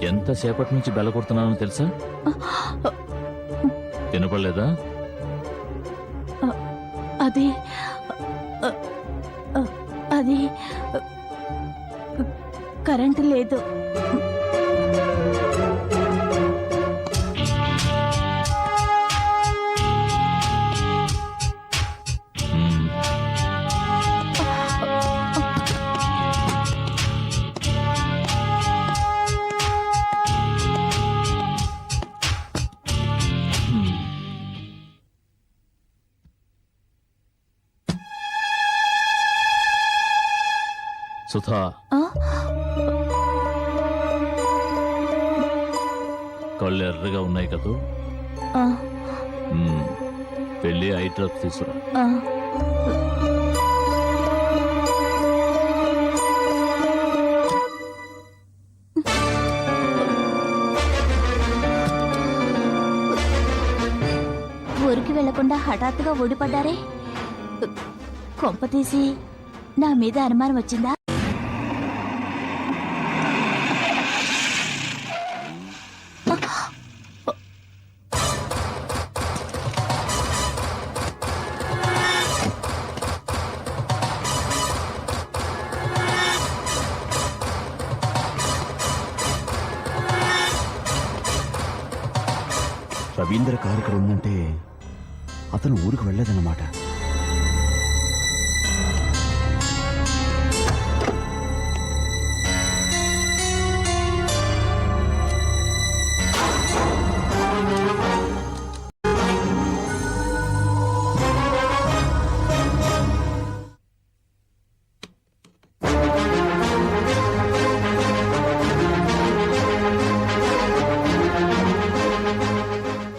ఎంతసేపటి నుంచి బెల్ల కొడుతున్నానో తెలుసా? వినపడలేదా? అది అది కరెంటు లేదు. సుధా, కళ్ళు ఎర్రగా ఉన్నాయి కదూ. వెళ్ళి ఐ డ్రాప్ తీసుకురా. ఊరికి వెళ్లకుండా హఠాత్తుగా ఓడిపడ్డారే. కొంప తీసి నా మీద అనుమానం వచ్చిందా? రవీంద్ర కారు ఇక్కడ ఉందంటే అతను ఊరికి వెళ్ళలేదన్నమాట.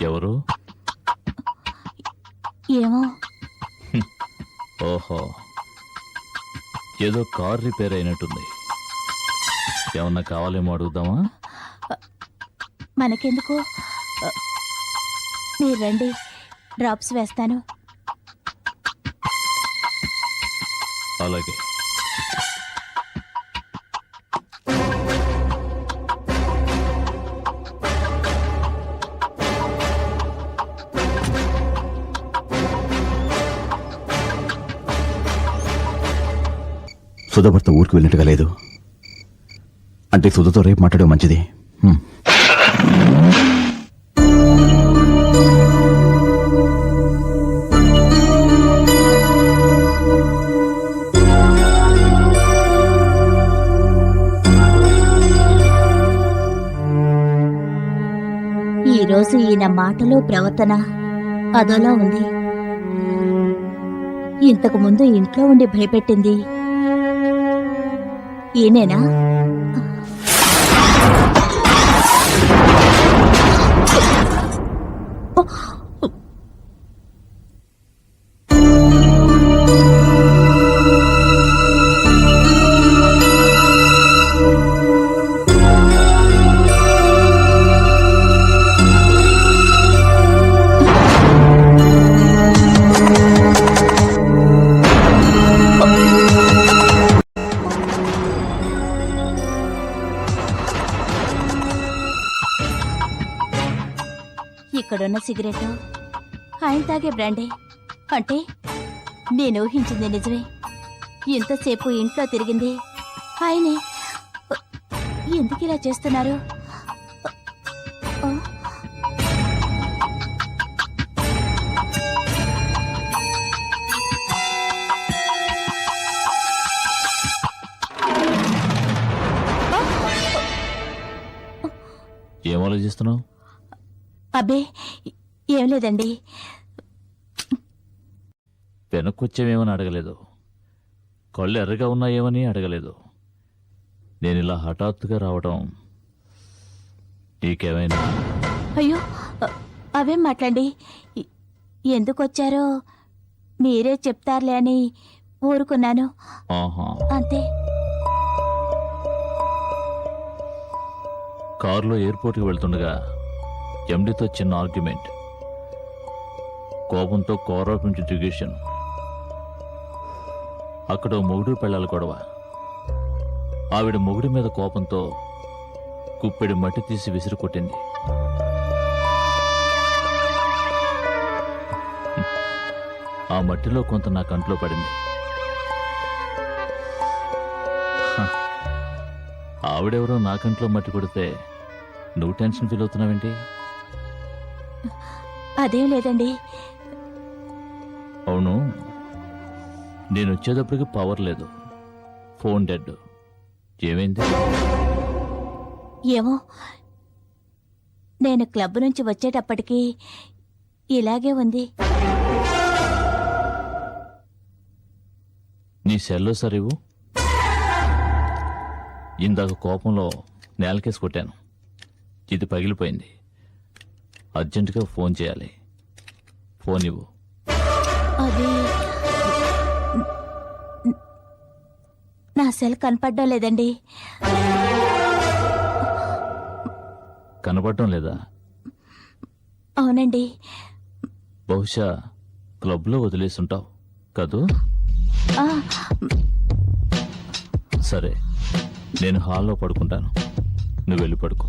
ఎవరు? ఏమో. ఓహో, ఏదో కార్ రిపేర్ అయినట్టుంది. ఏమన్నా కావాలేమో అడుగుదామా? మనకెందుకు, మీరు రండి, డ్రాప్స్ వేస్తాను. అలాగే. సుధ భర్త ఊరికి వెళ్ళినట్టుగా లేదు. అంటే సుధతో రేపు మాట్లాడడం మంచిది. ఈరోజు ఈయన మాటలు ప్రవర్తన అదోలా ఉంది. ఇంతకు ముందు ఇంట్లో ఉండి భయపెట్టింది ఈయనేనా? ఇక్కడున్న సిగరెట్ ఆయన తాగే బ్రాండే. అంటే నేను ఊహించింది నిజమే. ఇంతసేపు ఇంట్లో తిరిగింది ఆయనే. ఎందుకు ఇలా చేస్తున్నారు? ఏం ఆలోచిస్తున్నావు? అబ్బే ఏం లేదండి. వెనక్కొచ్చేమేమని అడగలేదు, కళ్ళు ఎర్రగా ఉన్నాయేమని అడగలేదు. నేను ఇలా హఠాత్తుగా రావడం నీకేమైనా అయ్యో అవేం మాట్లాడి ఎందుకు వచ్చారో మీరే చెప్తారులే అని ఊరుకున్నాను ఆహా. అంతే. కారులో ఎయిర్పోర్ట్కి వెళ్తుండగా ఎండితో చిన్న ఆర్గ్యుమెంట్, కోపంతో కార్ ఆఫ్ ఇంట్రిగేషన్, అక్కడ మొగుడు పెళ్ళాల గొడవ. ఆవిడ మొగుడి మీద కోపంతో కుప్పెడి మట్టి తీసి విసిరి కొట్టింది. ఆ మట్టిలో కొంత నా కంట్లో పడింది. హ, ఆవిడెవరో నా కంట్లో మట్టి కొడితే నువ్వు టెన్షన్ ఫీల్ అవుతున్నావేంటి? అదేం లేదండి. అవును, నేను వచ్చేటప్పటికి పవర్ లేదు, ఫోన్ డెడ్. ఏమైంది? ఏమో నేను క్లబ్ నుంచి వచ్చేటప్పటికి ఇలాగే ఉంది. నీ సెల్లో సరివు. ఇందాక కోపంలో నేలకేసి కొట్టాను, ఇది పగిలిపోయింది. అర్జెంటుగా ఫోన్ చేయాలి. ఫోన్ ఇవ్వు. అది నా సెల్ కనపడడం లేదండి. కనపడటం లేదా? అవునండి. బహుశా క్లబ్లో వదిలేసుంటావు కదూ? ఆ, సరే, నేను హాల్లో పడుకుంటాను, నువ్వు వెళ్ళి పడుకో.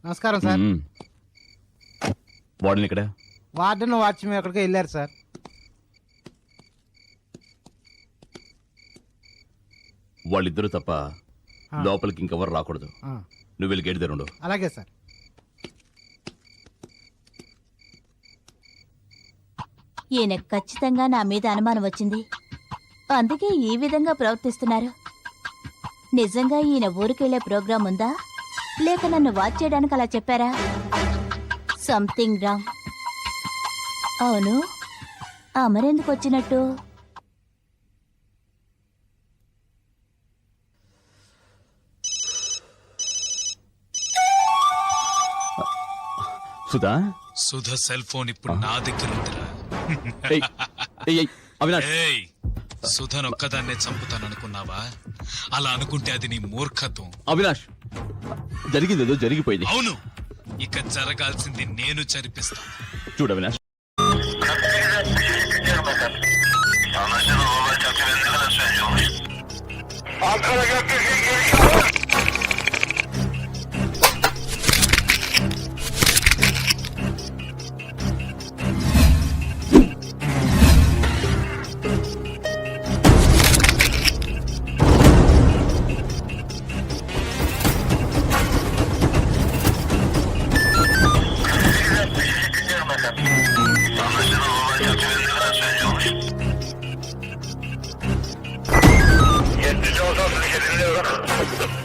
నమస్కారం సార్. వార్డెన్ ఇక్కడ. వార్డెన్ వాచ్మెన్ ఎక్కడికి వెళ్ళారు సార్. వాళ్ళిద్దరూ తప్ప లోపలికి ఇంకెవరు రాకూడదు. ఆ, నువ్వు వెళ్ళి గేట్ దగ్గర ఉండు. అలాగే సార్. ఈయన ఖచ్చితంగా నా మీద అనుమానం వచ్చింది, అందుకే ఈ విధంగా ప్రవర్తిస్తున్నారు. నిజంగా ఈయన ఊరికెళ్లే ప్రోగ్రాం ఉందా, లేక నన్ను వాచ్ చేయడానికి అలా చెప్పారా? Something wrong. అవును, అమరెందుకు వచ్చినట్టు? సుధా. సుధ సెల్ ఫోన్ ఇప్పుడు నా దగ్గర ఉందిరా. ఏయ్, ఏయ్, ఏయ్, అవినాష్. ఏయ్, సుధనొక్కదాన్నే చంపుతాననుకున్నావా? అలా అనుకుంటే అది నీ మూర్ఖత్వం. అవినాష్, జరిగిందేదో జరిగిపోయింది. అవును, ఇక జరగాల్సింది నేను చరిపిస్తా. చూడు Avinash, Jetzt ist es auch noch nicht in der